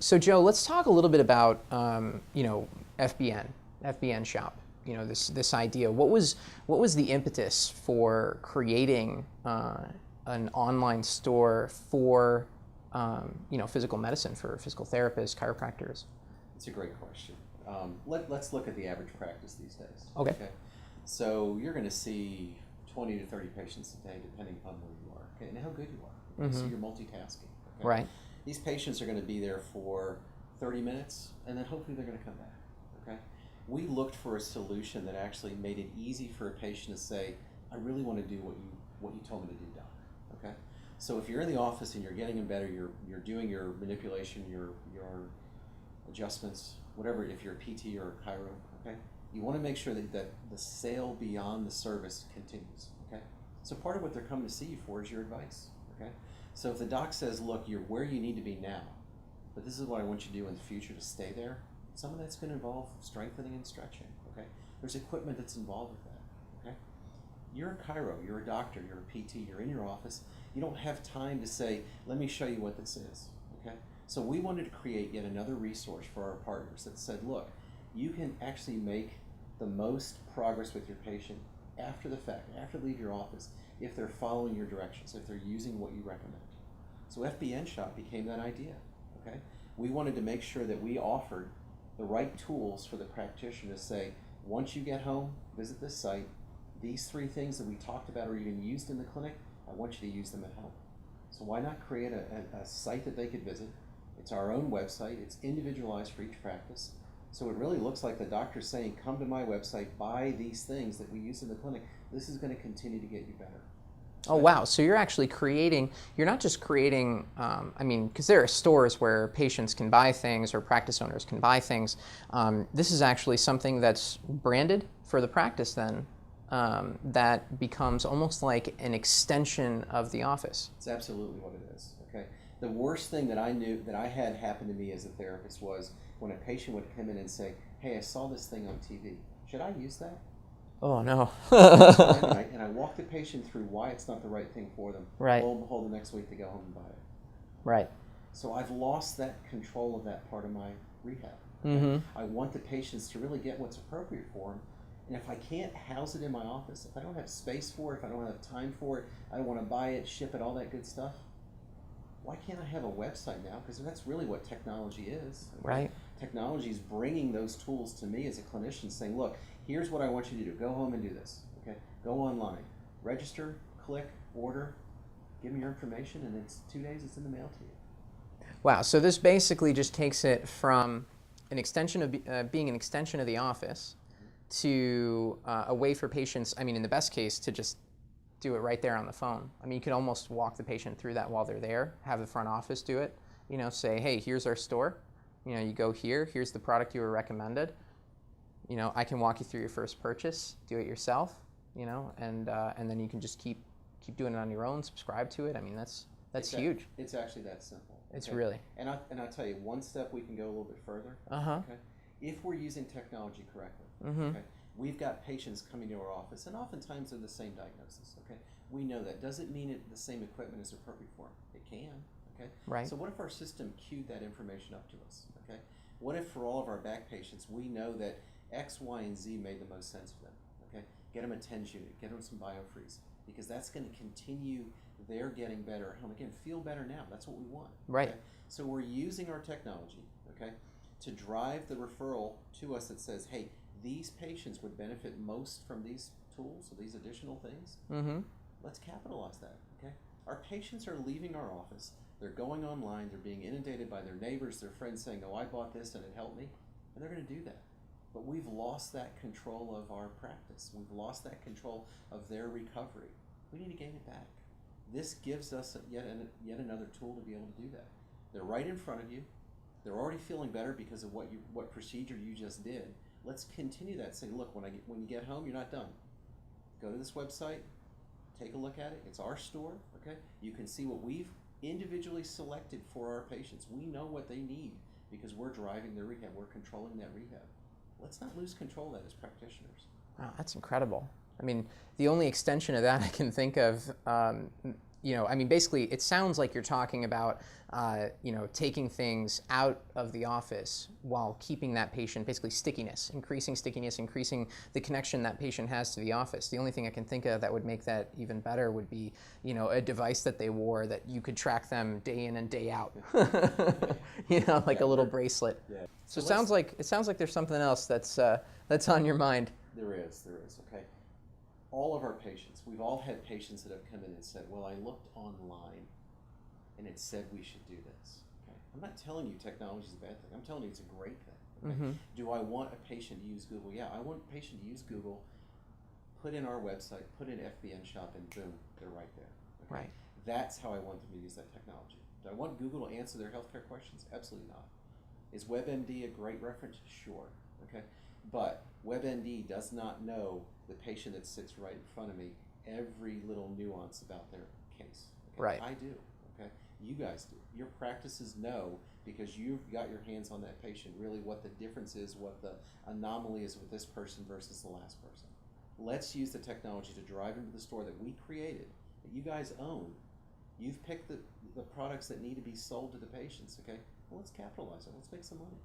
So Joe, let's talk a little bit about FBNShop. This idea. What was the impetus for creating an online store for physical medicine, for physical therapists, chiropractors? It's a great question. Let's look at the average practice these days. Okay. So you're going to see 20 to 30 patients a day, depending upon where you are, okay, and how good you are. Mm-hmm. So you're multitasking. Okay? Right. These patients are going to be there for 30 minutes, and then hopefully they're going to come back. Okay. We looked for a solution that actually made it easy for a patient to say, "I really want to do what you told me to do, doc." Okay. So if you're in the office and you're getting in better, you're doing your manipulation, your adjustments, whatever. If you're a PT or a chiro, okay, you want to make sure that the sale beyond the service continues. Okay. So part of what they're coming to see you for is your advice. Okay. So if the doc says, "Look, you're where you need to be now, but this is what I want you to do in the future to stay there," some of that's going to involve strengthening and stretching. Okay. There's equipment that's involved with that. Okay. You're a chiro, you're a doctor, you're a PT, you're in your office. You don't have time to say, "Let me show you what this is." Okay. So we wanted to create yet another resource for our partners that said, "Look, you can actually make the most progress with your patient after the fact, after they leave your office, if they're following your directions, if they're using what you recommend." So FBNShop became that idea. Okay. We wanted to make sure that we offered the right tools for the practitioner to say, once you get home, visit this site, these 3 things that we talked about or even used in the clinic, I want you to use them at home. So why not create a site that they could visit? It's our own website. It's individualized for each practice. So it really looks like the doctor's saying, come to my website, buy these things that we use in the clinic. This is going to continue to get you better. Oh, wow. So you're actually you're not just creating, because there are stores where patients can buy things or practice owners can buy things. This is actually something that's branded for the practice then, that becomes almost like an extension of the office. It's absolutely what it is. Okay. The worst thing that I had happen to me as a therapist was when a patient would come in and say, "Hey, I saw this thing on TV. Should I use that?" Oh, no. and I walk the patient through why it's not the right thing for them. Right. Lo and behold, the next week they go home and buy it. Right. So I've lost that control of that part of my rehab. Mm-hmm. I want the patients to really get what's appropriate for them. And if I can't house it in my office, if I don't have space for it, if I don't have time for it, I don't want to buy it, ship it, all that good stuff, why can't I have a website now? Because that's really what technology is. Right. Technology is bringing those tools to me as a clinician saying, look, here's what I want you to do. Go home and do this. Okay? Go online. Register, click, order, give me your information, and it's 2 days, it's in the mail to you. Wow. So this basically just takes it from an extension of being an extension of the office to a way for patients, in the best case, to just do it right there on the phone. You could almost walk the patient through that while they're there, have the front office do it, say, hey, here's our store. You go here, here's the product you were recommended. I can walk you through your first purchase, do it yourself, and then you can just keep doing it on your own, subscribe to it. That's huge. It's actually that simple. It's really. And I'll tell you, one step we can go a little bit further. Uh-huh. Okay? If we're using technology correctly, mm-hmm. okay, we've got patients coming to our office, and oftentimes they're the same diagnosis. Okay, we know that. Doesn't mean the same equipment is appropriate for them. It can. Okay. Right. So what if our system queued that information up to us? Okay. What if for all of our back patients we know that X, Y, and Z made the most sense for them? Okay. Get them a TENS unit. Get them some biofreeze, because that's going to continue their getting better at home. Again, feel better now. That's what we want. Right. Okay? So we're using our technology, okay, to drive the referral to us that says, hey, these patients would benefit most from these tools or these additional things. Mm-hmm. Let's capitalize that, okay? Our patients are leaving our office. They're going online. They're being inundated by their neighbors, their friends saying, oh, I bought this and it helped me. And they're going to do that. But we've lost that control of our practice. We've lost that control of their recovery. We need to gain it back. This gives us yet another tool to be able to do that. They're right in front of you. They're already feeling better because of what procedure you just did. Let's continue that. Say, look, when you get home, you're not done. Go to this website, take a look at it. It's our store, okay? You can see what we've individually selected for our patients. We know what they need because we're driving their rehab. We're controlling that rehab. Let's not lose control of that as practitioners. Wow, that's incredible. The only extension of that I can think of, you know, I mean, basically, it sounds like you're talking about, you know, taking things out of the office while keeping that patient, basically stickiness, increasing the connection that patient has to the office. The only thing I can think of that would make that even better would be, you know, a device that they wore that you could track them day in and day out. You know, like a little bracelet. Yeah. So it sounds like there's something else that's on your mind. There is, okay. All of our patients, we've all had patients that have come in and said, well, I looked online and it said we should do this. Okay? I'm not telling you technology is a bad thing. I'm telling you it's a great thing. Okay? Do I want a patient to use Google? Yeah, I want a patient to use Google, put in our website, put in FBNShop, and boom, they're right there. Okay? Right. That's how I want them to use that technology. Do I want Google to answer their healthcare questions? Absolutely not. Is WebMD a great reference? Sure. Okay? But WebMD does not know the patient that sits right in front of me every little nuance about their case. Okay? Right. I do. Okay? You guys do. Your practices know, because you've got your hands on that patient, really what the difference is, what the anomaly is with this person versus the last person. Let's use the technology to drive into the store that we created, that you guys own. You've picked the products that need to be sold to the patients. Okay? Well, let's capitalize on it. Let's make some money.